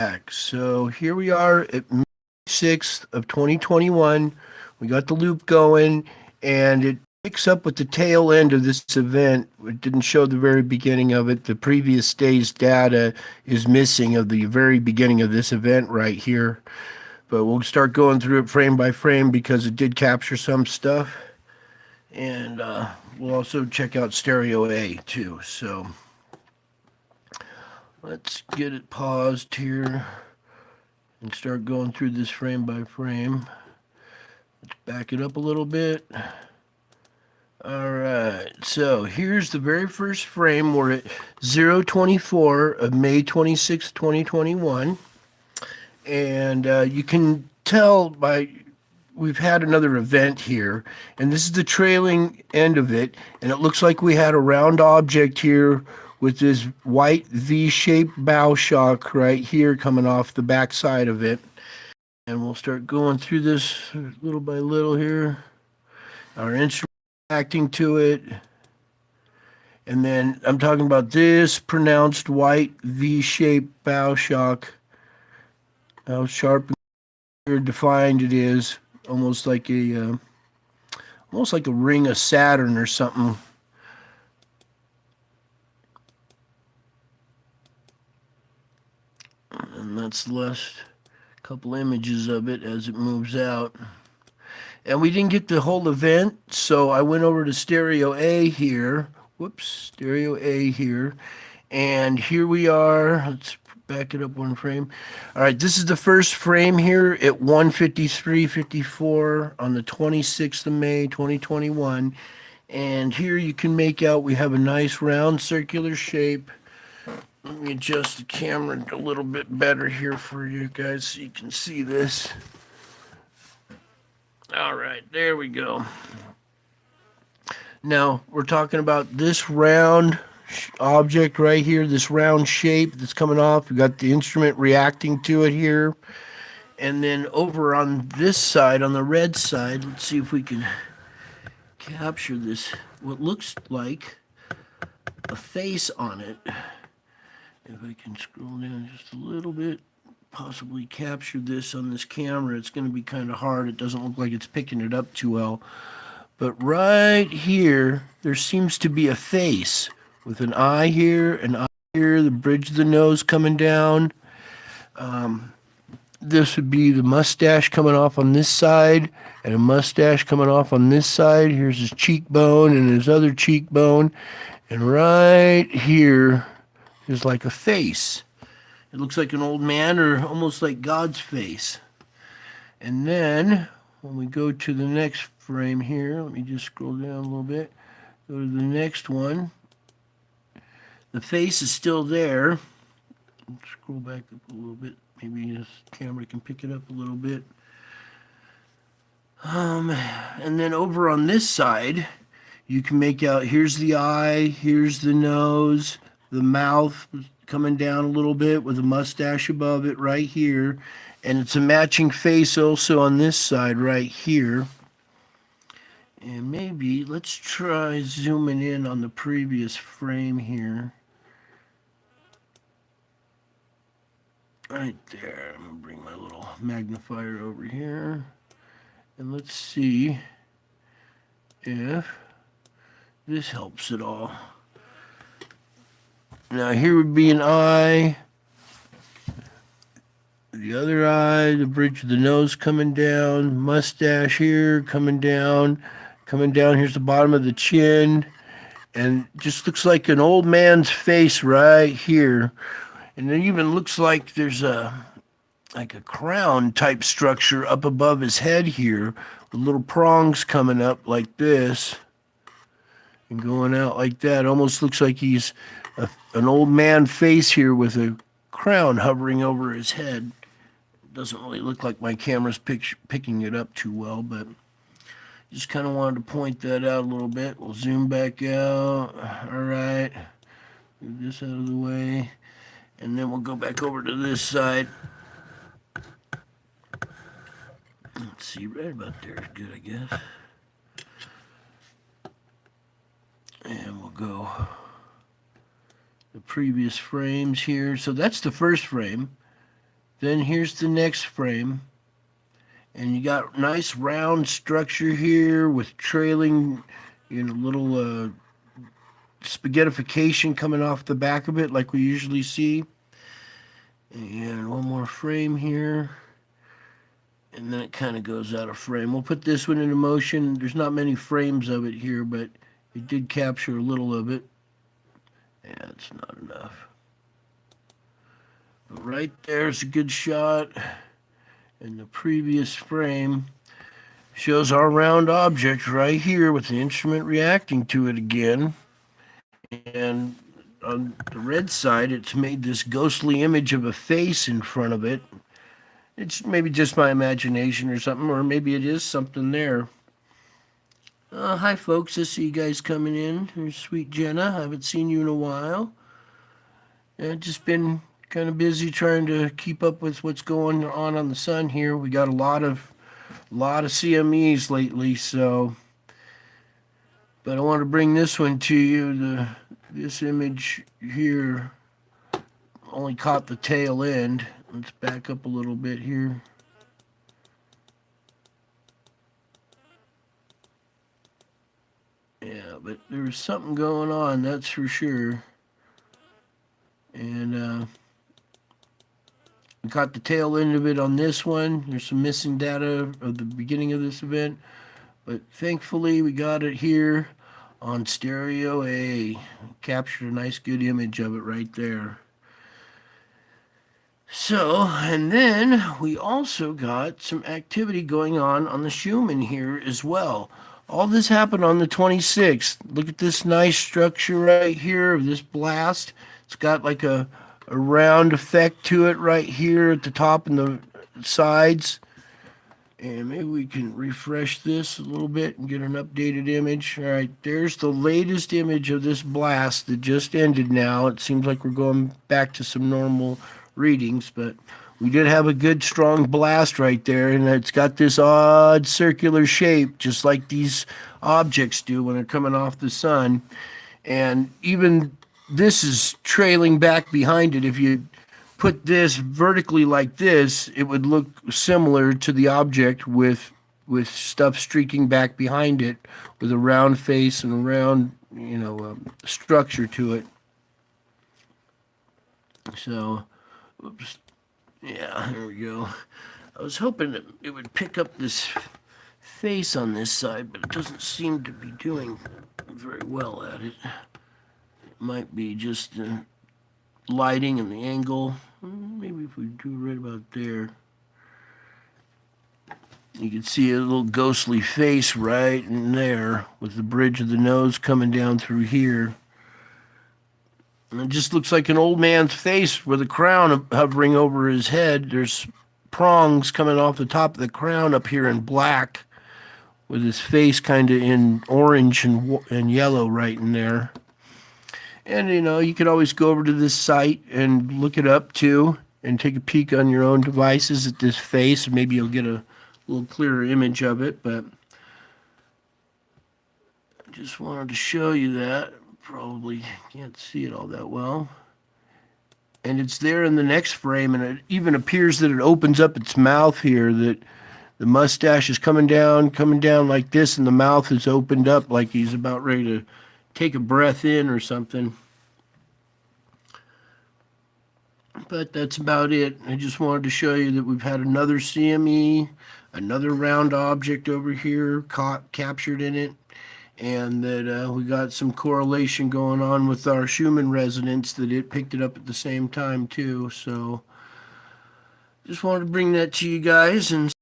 back. So here we are at May 6th of 2021. We got the loop going, and it picks up with the tail end of this event. It didn't show the very beginning of it. The previous day's data is missing of the very beginning of this event right here. But we'll start going through it frame by frame because it did capture some stuff. And we'll also check out Stereo A too. So let's get it paused here and start going through this frame by frame. Let's back it up a little bit. All right, so here's the very first frame. We're at 024 of May 26, 2021. And you can tell by we've had another event here, and this is the trailing end of it, and it looks like we had a round object here with this white V-shaped bow shock right here coming off the back side of it. And we'll start going through this little by little here. Our instrument reacting to it. And then I'm talking about this pronounced white V-shaped bow shock. How sharp and defined it is. Almost like a ring of Saturn or something. And that's the last couple images of it as it moves out. And we didn't get the whole event, so I went over to Stereo A here. Whoops, Stereo A here. And here we are. Let's back it up one frame. All right, this is the first frame here at 1:53:54 on the 26th of May, 2021. And here you can make out we have a nice round circular shape. Let me adjust the camera a little bit better here for you guys so you can see this. All right, there we go. Now, we're talking about this round object right here, this round shape that's coming off. We got the instrument reacting to it here. And then over on this side, on the red side, let's see if we can capture this, what looks like a face on it. If I can scroll down just a little bit, possibly capture this on this camera. It's going to be kind of hard. It doesn't look like it's picking it up too well. But right here, there seems to be a face with an eye here, an eye here, the bridge of the nose coming down. This would be the mustache coming off on this side and a mustache coming off on this side. Here's his cheekbone and his other cheekbone. And right here is like a face. It looks like an old man or almost like God's face. And then when we go to the next frame here, let me just scroll down a little bit. Go to the next one. The face is still there. Scroll back up a little bit. Maybe this camera can pick it up a little bit. And then over on this side, you can make out, here's the eye, here's the nose, the mouth coming down a little bit with a mustache above it right here. And it's a matching face also on this side right here. And maybe let's try zooming in on the previous frame here. Right there. I'm going to bring my little magnifier over here. And let's see if this helps at all. Now here would be an eye. The other eye, the bridge of the nose coming down, mustache here coming down. Here's the bottom of the chin. And just looks like an old man's face right here. And it even looks like there's a crown type structure up above his head here with little prongs coming up like this and going out like that. Almost looks like he's an old man face here with a crown hovering over his head. It doesn't really look like my camera's picking it up too well, but just kind of wanted to point that out a little bit. We'll zoom back out. All right. Move this out of the way. And then we'll go back over to this side. Let's see, right about there is good, I guess. And we'll go the previous frames here. So that's the first frame. Then here's the next frame. And you got nice round structure here with trailing, little spaghettification coming off the back of it like we usually see. And one more frame here. And then it kind of goes out of frame. We'll put this one into motion. There's not many frames of it here, but it did capture a little of it. Yeah, it's not enough. But right there's a good shot. And the previous frame shows our round object right here with the instrument reacting to it again. And on the red side, it's made this ghostly image of a face in front of it. It's maybe just my imagination or something, or maybe it is something there. Hi, folks. I see you guys coming in. Here's sweet Jenna. I haven't seen you in a while. I've just been kind of busy trying to keep up with what's going on the sun here. We got a lot of CMEs lately, so. But I want to bring this one to you. This image here only caught the tail end. Let's back up a little bit here. Yeah, but there was something going on, that's for sure. And we caught the tail end of it on this one. There's some missing data of the beginning of this event. But thankfully, we got it here on Stereo A. Captured a nice, good image of it right there. So, and then we also got some activity going on the Schumann here as well. All this happened on the 26th. Look at this nice structure right here of this blast. It's got like a round effect to it right here at the top and the sides. And maybe we can refresh this a little bit and get an updated image. All right, there's the latest image of this blast that just ended now. It seems like we're going back to some normal readings, but we did have a good strong blast right there, and it's got this odd circular shape just like these objects do when they're coming off the sun. And even this is trailing back behind it. If you put this vertically like this, it would look similar to the object with stuff streaking back behind it with a round face and a round structure to it. So oops. Yeah, here we go. I was hoping that it would pick up this face on this side, but it doesn't seem to be doing very well at it. It might be just the lighting and the angle. Maybe if we do right about there. You can see a little ghostly face right in there with the bridge of the nose coming down through here. And it just looks like an old man's face with a crown hovering over his head. There's prongs coming off the top of the crown up here in black with his face kind of in orange and yellow right in there. And, you could always go over to this site and look it up, too, and take a peek on your own devices at this face. Maybe you'll get a little clearer image of it, but I just wanted to show you that. Probably can't see it all that well. And it's there in the next frame, and it even appears that it opens up its mouth here, that the mustache is coming down like this, and the mouth is opened up like he's about ready to take a breath in or something. But that's about it. I just wanted to show you that we've had another CME, another round object over here captured in it, and that we got some correlation going on with our Schumann resonance, that it picked it up at the same time too. So just wanted to bring that to you guys and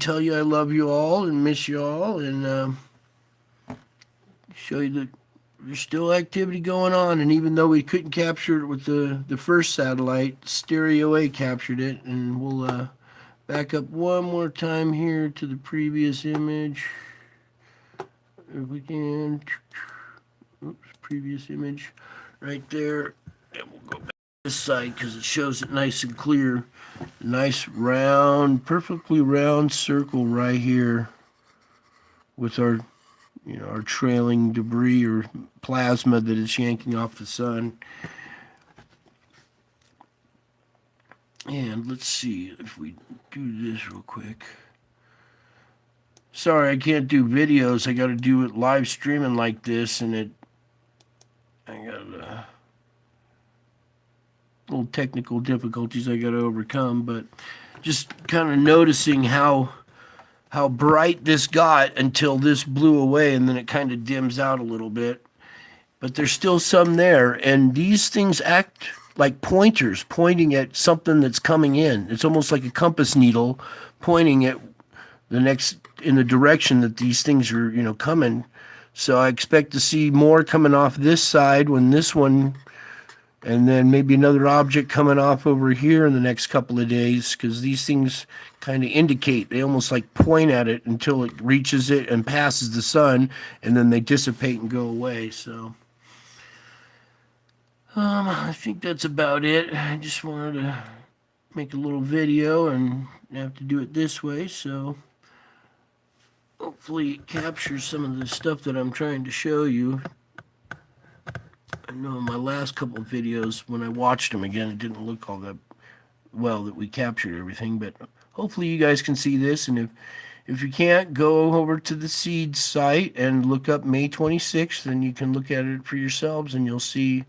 tell you I love you all and miss you all, and show you that there's still activity going on. And even though we couldn't capture it with the first satellite, Stereo A captured it. And we'll back up one more time here to the previous image. If we can. Oops, previous image right there. And we'll go back to this side because it shows it nice and clear. Nice round, perfectly round circle right here with our our trailing debris or plasma that it's yanking off the sun. And let's see if we do this real quick. Sorry, I can't do videos. I got to do it live streaming like this, and I got little technical difficulties I got to overcome. But just kind of noticing how bright this got until this blew away, and then it kind of dims out a little bit. But there's still some there, and these things act like pointers pointing at something that's coming in. It's almost like a compass needle pointing at in the direction that these things are, coming. So I expect to see more coming off this side when this one, and then maybe another object coming off over here in the next couple of days, because these things kind of indicate, they almost like point at it until it reaches it and passes the sun, and then they dissipate and go away. So I think that's about it. I just wanted to make a little video and have to do it this way, so hopefully it captures some of the stuff that I'm trying to show you. I know in my last couple of videos, when I watched them again, it didn't look all that well that we captured everything, but hopefully you guys can see this, and if you can't, go over to the Seeds site and look up May 26th, and you can look at it for yourselves, and you'll see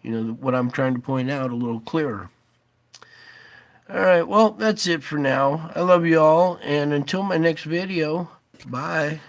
what I'm trying to point out a little clearer. All right, well, that's it for now. I love you all, and until my next video, bye.